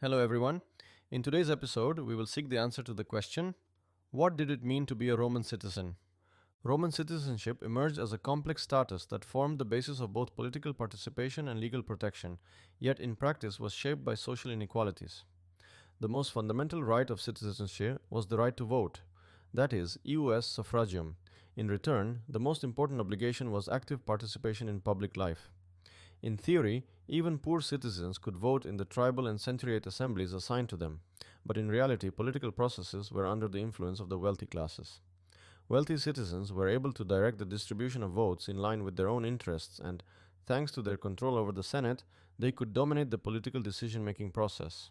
Hello, everyone. In today's episode, we will seek the answer to the question: what did it mean to be a Roman citizen? Roman citizenship emerged as a complex status that formed the basis of both political participation and legal protection, yet in practice was shaped by social inequalities. The most fundamental right of citizenship was the right to vote, that is, ius suffragium. In return, the most important obligation was active participation in public life. In theory, even poor citizens could vote in the tribal and centuriate assemblies assigned to them, but in reality, political processes were under the influence of the wealthy classes. Wealthy citizens were able to direct the distribution of votes in line with their own interests, and, thanks to their control over the Senate, they could dominate the political decision making process.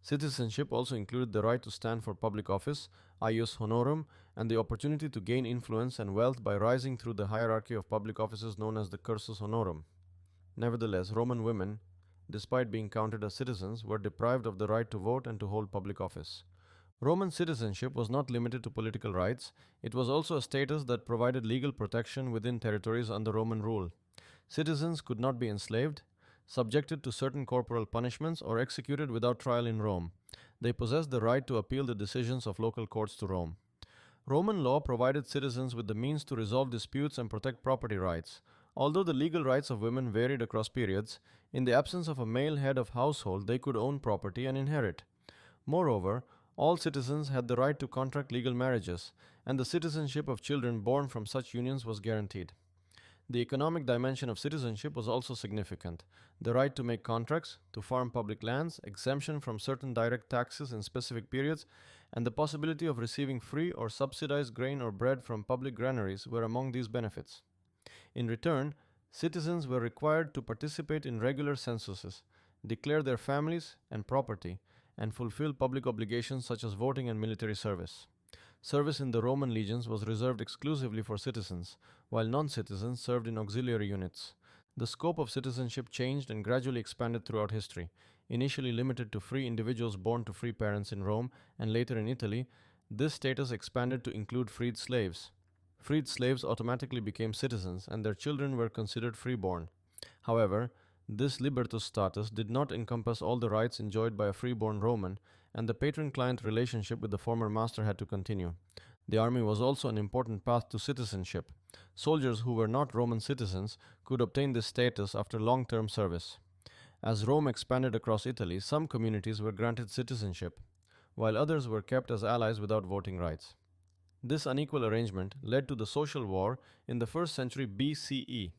Citizenship also included the right to stand for public office, ius honorum, and the opportunity to gain influence and wealth by rising through the hierarchy of public offices known as the cursus honorum. Nevertheless, Roman women, despite being counted as citizens, were deprived of the right to vote and to hold public office. Roman citizenship was not limited to political rights, it was also a status that provided legal protection within territories under Roman rule. Citizens could not be enslaved, subjected to certain corporal punishments, or executed without trial in Rome. They possessed the right to appeal the decisions of local courts to Rome. Roman law provided citizens with the means to resolve disputes and protect property rights. Although the legal rights of women varied across periods, in the absence of a male head of household, they could own property and inherit. Moreover, all citizens had the right to contract legal marriages, and the citizenship of children born from such unions was guaranteed. The economic dimension of citizenship was also significant. The right to make contracts, to farm public lands, exemption from certain direct taxes in specific periods, and the possibility of receiving free or subsidized grain or bread from public granaries were among these benefits. In return, citizens were required to participate in regular censuses, declare their families and property, and fulfill public obligations such as voting and military service. Service in the Roman legions was reserved exclusively for citizens, while non citizens served in auxiliary units. The scope of citizenship changed and gradually expanded throughout history. Initially limited to free individuals born to free parents in Rome and later in Italy, this status expanded to include freed slaves. Freed slaves automatically became citizens, and their children were considered freeborn. However, this libertus status did not encompass all the rights enjoyed by a freeborn Roman, and the patron client relationship with the former master had to continue. The army was also an important path to citizenship. Soldiers who were not Roman citizens could obtain this status after long term service. As Rome expanded across Italy, some communities were granted citizenship, while others were kept as allies without voting rights. This unequal arrangement led to the social war in the 1st century BCE.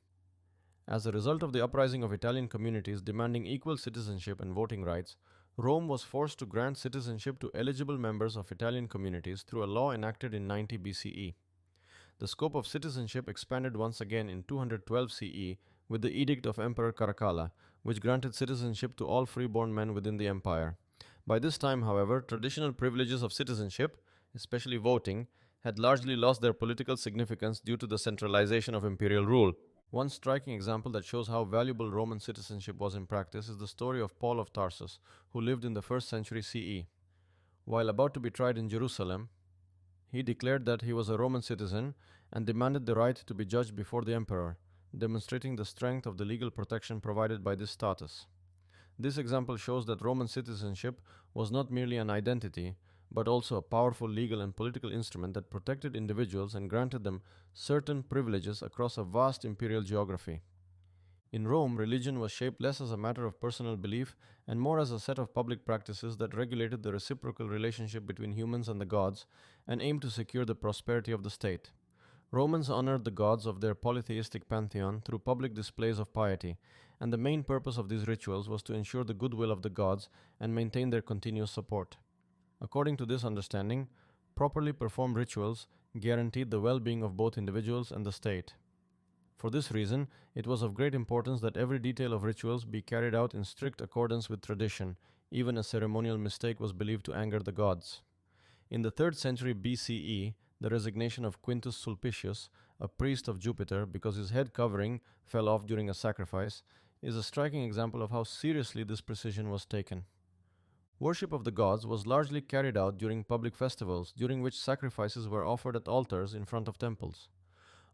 As a result of the uprising of Italian communities demanding equal citizenship and voting rights, Rome was forced to grant citizenship to eligible members of Italian communities through a law enacted in 90 BCE. The scope of citizenship expanded once again in 212 CE with the Edict of Emperor Caracalla, which granted citizenship to all freeborn men within the empire. By this time, however, traditional privileges of citizenship, especially voting, had largely lost their political significance due to the centralization of imperial rule. One striking example that shows how valuable Roman citizenship was in practice is the story of Paul of Tarsus, who lived in the 1st century CE. While about to be tried in Jerusalem, he declared that he was a Roman citizen and demanded the right to be judged before the emperor, demonstrating the strength of the legal protection provided by this status. This example shows that Roman citizenship was not merely an identity, but also a powerful legal and political instrument that protected individuals and granted them certain privileges across a vast imperial geography. In Rome, religion was shaped less as a matter of personal belief and more as a set of public practices that regulated the reciprocal relationship between humans and the gods and aimed to secure the prosperity of the state. Romans honored the gods of their polytheistic pantheon through public displays of piety, and the main purpose of these rituals was to ensure the goodwill of the gods and maintain their continuous support. According to this understanding, properly performed rituals guaranteed the well being of both individuals and the state. For this reason, it was of great importance that every detail of rituals be carried out in strict accordance with tradition, even a ceremonial mistake was believed to anger the gods. In the 3rd century BCE, the resignation of Quintus Sulpicius, a priest of Jupiter, because his head covering fell off during a sacrifice, is a striking example of how seriously this precision was taken. Worship of the gods was largely carried out during public festivals, during which sacrifices were offered at altars in front of temples.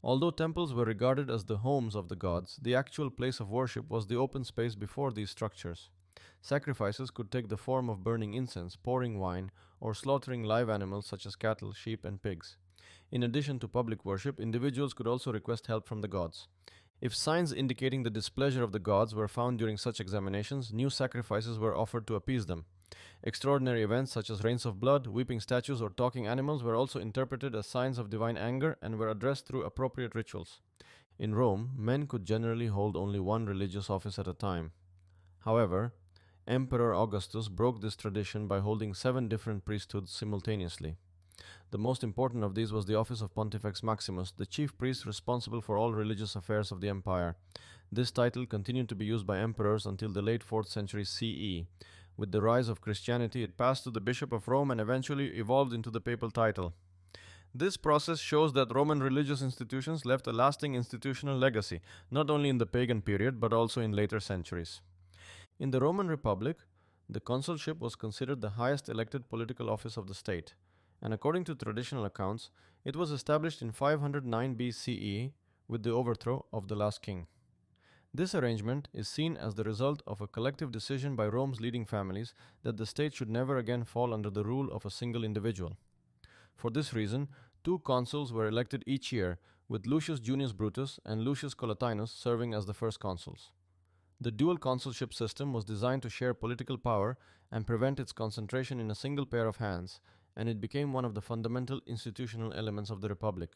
Although temples were regarded as the homes of the gods, the actual place of worship was the open space before these structures. Sacrifices could take the form of burning incense, pouring wine, or slaughtering live animals such as cattle, sheep, and pigs. In addition to public worship, individuals could also request help from the gods. If signs indicating the displeasure of the gods were found during such examinations, new sacrifices were offered to appease them. Extraordinary events such as rains of blood, weeping statues, or talking animals were also interpreted as signs of divine anger and were addressed through appropriate rituals. In Rome, men could generally hold only one religious office at a time. However, Emperor Augustus broke this tradition by holding 7 different priesthoods simultaneously. The most important of these was the office of Pontifex Maximus, the chief priest responsible for all religious affairs of the empire. This title continued to be used by emperors until the late 4th century CE. With the rise of Christianity, it passed to the Bishop of Rome and eventually evolved into the papal title. This process shows that Roman religious institutions left a lasting institutional legacy, not only in the pagan period but also in later centuries. In the Roman Republic, the consulship was considered the highest elected political office of the state, and according to traditional accounts, it was established in 509 BCE with the overthrow of the last king. This arrangement is seen as the result of a collective decision by Rome's leading families that the state should never again fall under the rule of a single individual. For this reason, 2 consuls were elected each year, with Lucius Junius Brutus and Lucius Collatinus serving as the first consuls. The dual consulship system was designed to share political power and prevent its concentration in a single pair of hands, and it became one of the fundamental institutional elements of the Republic.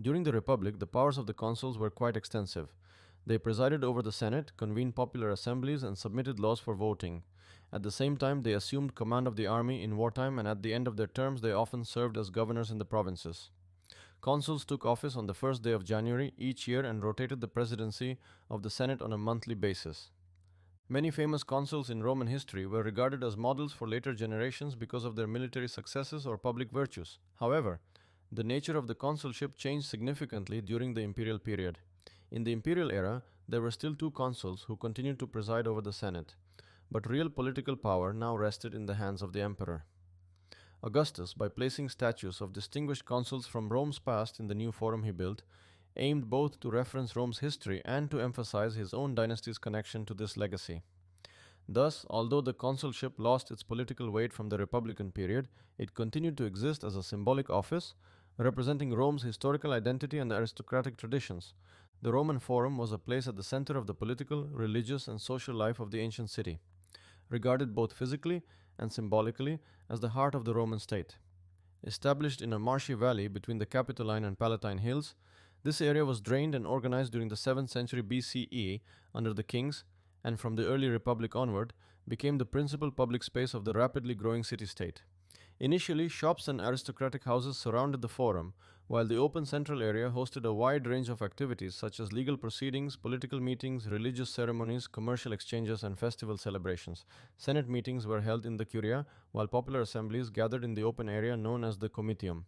During the Republic, the powers of the consuls were quite extensive. They presided over the Senate, convened popular assemblies, and submitted laws for voting. At the same time, they assumed command of the army in wartime, and at the end of their terms, they often served as governors in the provinces. Consuls took office on the first day of January each year and rotated the presidency of the Senate on a monthly basis. Many famous consuls in Roman history were regarded as models for later generations because of their military successes or public virtues. However, the nature of the consulship changed significantly during the imperial period. In the imperial era, there were still 2 consuls who continued to preside over the Senate, but real political power now rested in the hands of the emperor. Augustus, by placing statues of distinguished consuls from Rome's past in the new forum he built, aimed both to reference Rome's history and to emphasize his own dynasty's connection to this legacy. Thus, although the consulship lost its political weight from the Republican period, it continued to exist as a symbolic office, representing Rome's historical identity and aristocratic traditions. The Roman Forum was a place at the center of the political, religious, and social life of the ancient city, regarded both physically and symbolically as the heart of the Roman state. Established in a marshy valley between the Capitoline and Palatine hills, this area was drained and organized during the 7th century BCE under the kings, and from the early Republic onward, became the principal public space of the rapidly growing city-state. Initially, shops and aristocratic houses surrounded the forum, while the open central area hosted a wide range of activities such as legal proceedings, political meetings, religious ceremonies, commercial exchanges, and festival celebrations. Senate meetings were held in the Curia, while popular assemblies gathered in the open area known as the Comitium.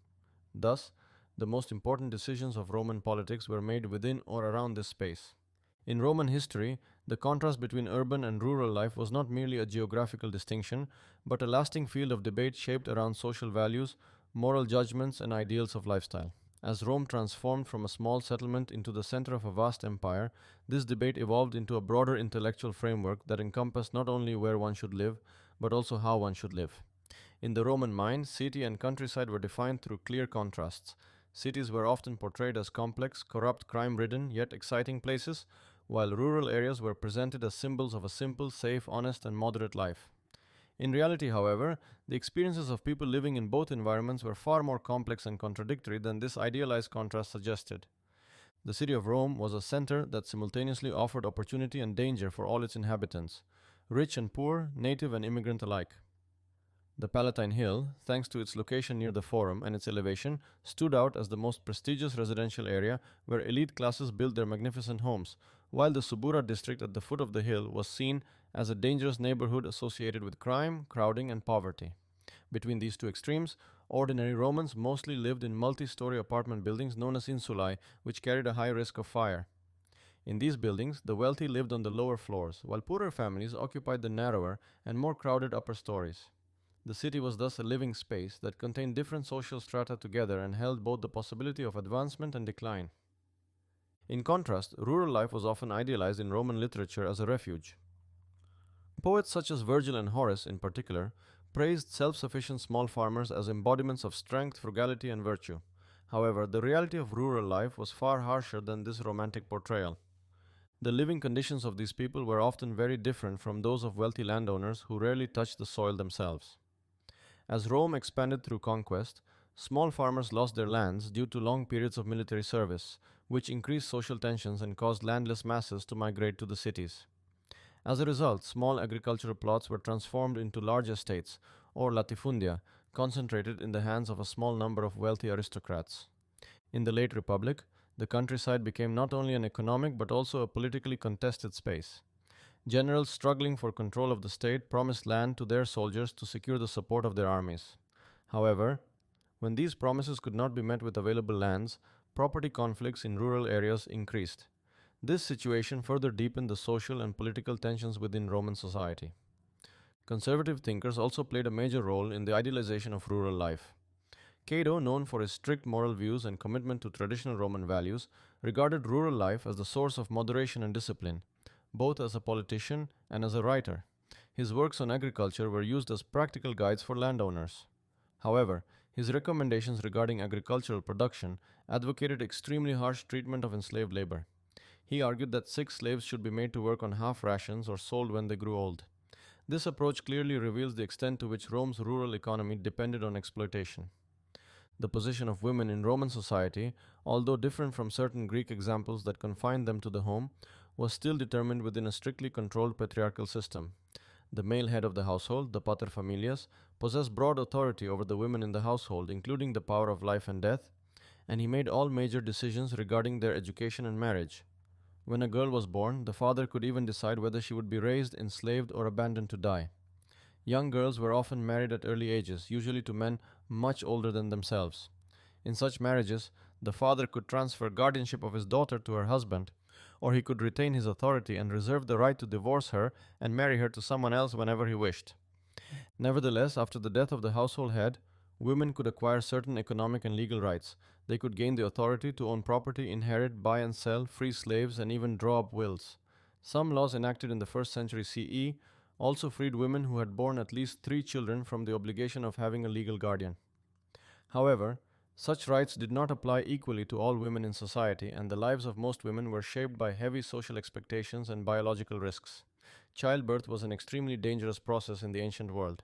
Thus, the most important decisions of Roman politics were made within or around this space. In Roman history, the contrast between urban and rural life was not merely a geographical distinction, but a lasting field of debate shaped around social values, moral judgments, and ideals of lifestyle. As Rome transformed from a small settlement into the center of a vast empire, this debate evolved into a broader intellectual framework that encompassed not only where one should live, but also how one should live. In the Roman mind, city and countryside were defined through clear contrasts. Cities were often portrayed as complex, corrupt, crime-ridden, yet exciting places, while rural areas were presented as symbols of a simple, safe, honest, and moderate life. In reality, however, the experiences of people living in both environments were far more complex and contradictory than this idealized contrast suggested. The city of Rome was a center that simultaneously offered opportunity and danger for all its inhabitants, rich and poor, native and immigrant alike. The Palatine Hill, thanks to its location near the Forum and its elevation, stood out as the most prestigious residential area where elite classes built their magnificent homes, while the Subura district at the foot of the hill was seen as a dangerous neighborhood associated with crime, crowding, and poverty. Between these 2 extremes, ordinary Romans mostly lived in multi-story apartment buildings known as insulae, which carried a high risk of fire. In these buildings, the wealthy lived on the lower floors, while poorer families occupied the narrower and more crowded upper stories. The city was thus a living space that contained different social strata together and held both the possibility of advancement and decline. In contrast, rural life was often idealized in Roman literature as a refuge. Poets such as Virgil and Horace, in particular, praised self sufficient small farmers as embodiments of strength, frugality, and virtue. However, the reality of rural life was far harsher than this romantic portrayal. The living conditions of these people were often very different from those of wealthy landowners who rarely touched the soil themselves. As Rome expanded through conquest, small farmers lost their lands due to long periods of military service, which increased social tensions and caused landless masses to migrate to the cities. As a result, small agricultural plots were transformed into large estates, or latifundia, concentrated in the hands of a small number of wealthy aristocrats. In the late Republic, the countryside became not only an economic but also a politically contested space. Generals struggling for control of the state promised land to their soldiers to secure the support of their armies. However, when these promises could not be met with available lands, property conflicts in rural areas increased. This situation further deepened the social and political tensions within Roman society. Conservative thinkers also played a major role in the idealization of rural life. Cato, known for his strict moral views and commitment to traditional Roman values, regarded rural life as the source of moderation and discipline, both as a politician and as a writer. His works on agriculture were used as practical guides for landowners. However, his recommendations regarding agricultural production advocated extremely harsh treatment of enslaved labor. He argued that sick slaves should be made to work on half rations or sold when they grew old. This approach clearly reveals the extent to which Rome's rural economy depended on exploitation. The position of women in Roman society, although different from certain Greek examples that confined them to the home, was still determined within a strictly controlled patriarchal system. The male head of the household, the paterfamilias, possessed broad authority over the women in the household, including the power of life and death, and he made all major decisions regarding their education and marriage. When a girl was born, the father could even decide whether she would be raised, enslaved, or abandoned to die. Young girls were often married at early ages, usually to men much older than themselves. In such marriages, the father could transfer guardianship of his daughter to her husband, or he could retain his authority and reserve the right to divorce her and marry her to someone else whenever he wished. Nevertheless, after the death of the household head, women could acquire certain economic and legal rights. They could gain the authority to own property, inherit, buy and sell, free slaves, and even draw up wills. Some laws enacted in the 1st century CE also freed women who had borne at least 3 children from the obligation of having a legal guardian. However, such rights did not apply equally to all women in society, and the lives of most women were shaped by heavy social expectations and biological risks. Childbirth was an extremely dangerous process in the ancient world.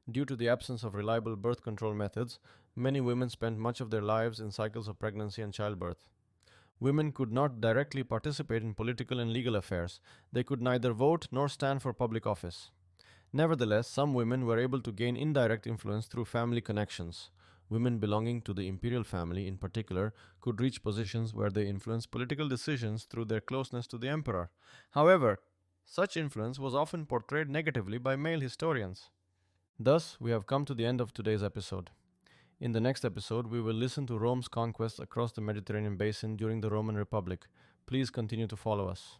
Due to the absence of reliable birth control methods, many women spent much of their lives in cycles of pregnancy and childbirth. Women could not directly participate in political and legal affairs. They could neither vote nor stand for public office. Nevertheless, some women were able to gain indirect influence through family connections. Women belonging to the imperial family, in particular, could reach positions where they influenced political decisions through their closeness to the emperor. However, such influence was often portrayed negatively by male historians. Thus, we have come to the end of today's episode. In the next episode, we will listen to Rome's conquests across the Mediterranean basin during the Roman Republic. Please continue to follow us.